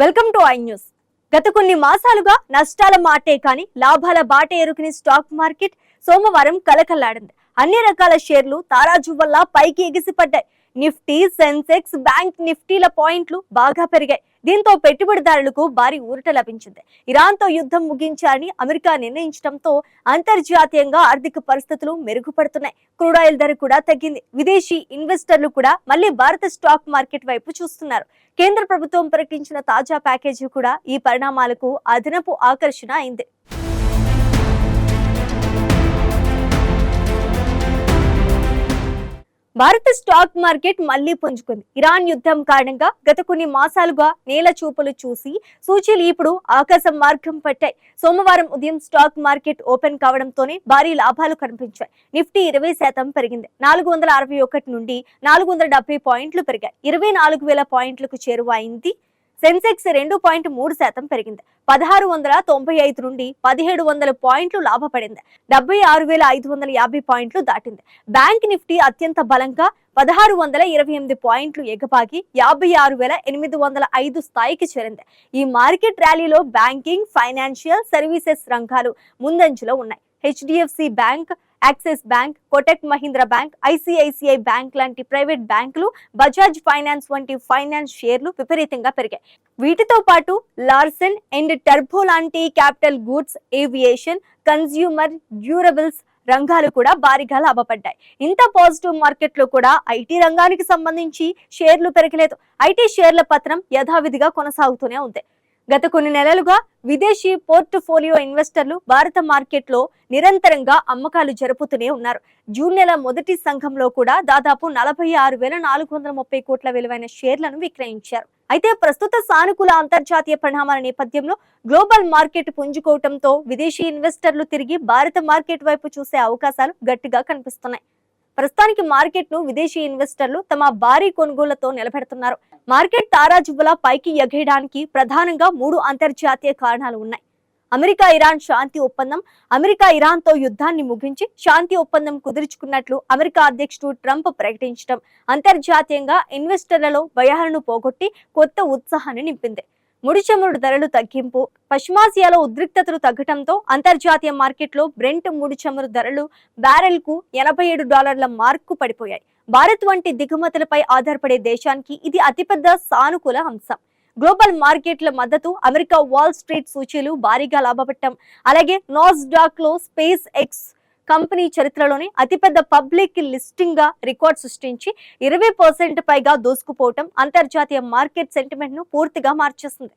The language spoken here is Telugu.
Welcome to I news. గత కొన్ని మాసాలుగా నష్టాల మాటే కానీ లాభాల బాటే ఎరుకని స్టాక్ మార్కెట్ సోమవారం కలకల్లాడింది. అన్ని రకాల షేర్లు తారాజు వల్ల పైకి ఎగిసిపడ్డాయి. నిఫ్టీ, సెన్సెక్స్, బ్యాంక్ నిఫ్టీల పాయింట్లు బాగా పెరిగాయి. దీంతో పెట్టుబడిదారులకు భారీ ఊరట లభించింది. ఇరాన్తో యుద్ధం ముగించాలని అమెరికా నిర్ణయించడంతో అంతర్జాతీయంగా ఆర్థిక పరిస్థితులు మెరుగుపడుతున్నాయి. క్రూడ్ ఆయిల్ ధర కూడా తగ్గింది. విదేశీ ఇన్వెస్టర్లు కూడా మళ్లీ భారత స్టాక్ మార్కెట్ వైపు చూస్తున్నారు. కేంద్ర ప్రభుత్వం ప్రకటించిన తాజా ప్యాకేజీ కూడా ఈ పరిణామాలకు అదనపు ఆకర్షణ అయింది. భారత స్టాక్ మార్కెట్ మళ్లీ పుంజుకుంది. ఇరాన్ యుద్ధం కారణంగా గత కొన్ని మాసాలుగా నేల చూపులు చూసి సూచీలు ఇప్పుడు ఆకాశ మార్గం పట్టాయి. సోమవారం ఉదయం స్టాక్ మార్కెట్ ఓపెన్ కావడంతోనే భారీ లాభాలు కనిపించాయి. నిఫ్టీ 20% పెరిగింది. 461 నుండి 470 పాయింట్లు పెరిగాయి. 24,000 పాయింట్లకు చేరువైంది. సెన్సెక్స్ 2.3% పెరిగింది. 1695 నుండి 1700 పాయింట్లు లాభపడింది. 76,550 పాయింట్లు దాటింది. బ్యాంక్ నిఫ్టీ అత్యంత బలంగా 1628 పాయింట్లు ఎగబాగి 56,805 స్థాయికి చేరింది. ఈ మార్కెట్ ర్యాలీలో బ్యాంకింగ్, ఫైనాన్షియల్ సర్వీసెస్ రంగాలు ముందంజలో ఉన్నాయి. HDFC bank, axis bank, Kotak Mahindra bank, ICICI bank లాంటి ప్రైవేట్ బ్యాంకులు, బజాజ్ ఫైనాన్స్ వంటి ఫైనాన్స్ షేర్లు విపరీతంగా పెరిగాయి. వీటితో పాటు లార్సెన్ అండ్ టర్బో లాంటి capital goods, aviation, consumer durables రంగాలు కూడా భారీగా లాభపడ్డాయి. ఇంత పాజిటివ్ మార్కెట్ లో కూడా ఐటీ రంగానికి సంబంధించి షేర్లు పెరగలేదు. ఐటీ షేర్ల పత్రం యథావిధిగా కొనసాగుతూనే ఉంది. గత కొన్ని నెలలుగా విదేశీ పోర్ట్ఫోలియో ఇన్వెస్టర్లు భారత మార్కెట్ లో నిరంతరంగా అమ్మకాలు జరుపుతూనే ఉన్నారు. జూన్ నెల మొదటి సంఘంలో కూడా దాదాపు 46,430 కోట్ల విలువైన షేర్లను విక్రయించారు. అయితే ప్రస్తుత సానుకూల అంతర్జాతీయ పరిణామాల నేపథ్యంలో గ్లోబల్ మార్కెట్ పుంజుకోవడంతో విదేశీ ఇన్వెస్టర్లు తిరిగి భారత మార్కెట్ వైపు చూసే అవకాశాలు గట్టిగా కనిపిస్తున్నాయి. ప్రస్తుతానికి మార్కెట్ ను విదేశీ ఇన్వెస్టర్లు తమ భారీ కొనుగోళ్లతో నిలబెడుతున్నారు. మార్కెట్ తారాజువ్వలా పైకి ఎగయడానికి ప్రధానంగా 3 అంతర్జాతీయ కారణాలు ఉన్నాయి. అమెరికా ఇరాన్ శాంతి ఒప్పందం. అమెరికా ఇరాన్తో యుద్ధాన్ని ముగించి శాంతి ఒప్పందం కుదుర్చుకున్నట్లు అమెరికా అధ్యక్షుడు ట్రంప్ ప్రకటించడం అంతర్జాతీయంగా ఇన్వెస్టర్లలో భయాలను పోగొట్టి కొత్త ఉత్సాహాన్ని నింపింది. ముడి చమురు ధరలు తగ్గింపు. పశ్చిమాసియాలో ఉద్రిక్తతలు తగ్గడంతో అంతర్జాతీయ మార్కెట్లో బ్రెంట్ ముడి చమురు ధరలు బ్యారెల్ కు $87 మార్కు పడిపోయాయి. భారత్ వంటి దిగుమతులపై ఆధారపడే దేశానికి ఇది అతిపెద్ద సానుకూల అంశం. గ్లోబల్ మార్కెట్ల మద్దతు. అమెరికా వాల్ స్ట్రీట్ సూచీలు భారీగా లాభపడటం, అలాగే నాస్డాక్ లో స్పేస్ ఎక్స్ కంపెనీ చరిత్రలోనే అతిపెద్ద పబ్లిక్ లిస్టింగ్ గా రికార్డ్ సృష్టించి 20% పైగా దూసుకుపోవటం అంతర్జాతీయ మార్కెట్ సెంటిమెంట్ ను పూర్తిగా మార్చేస్తుంది.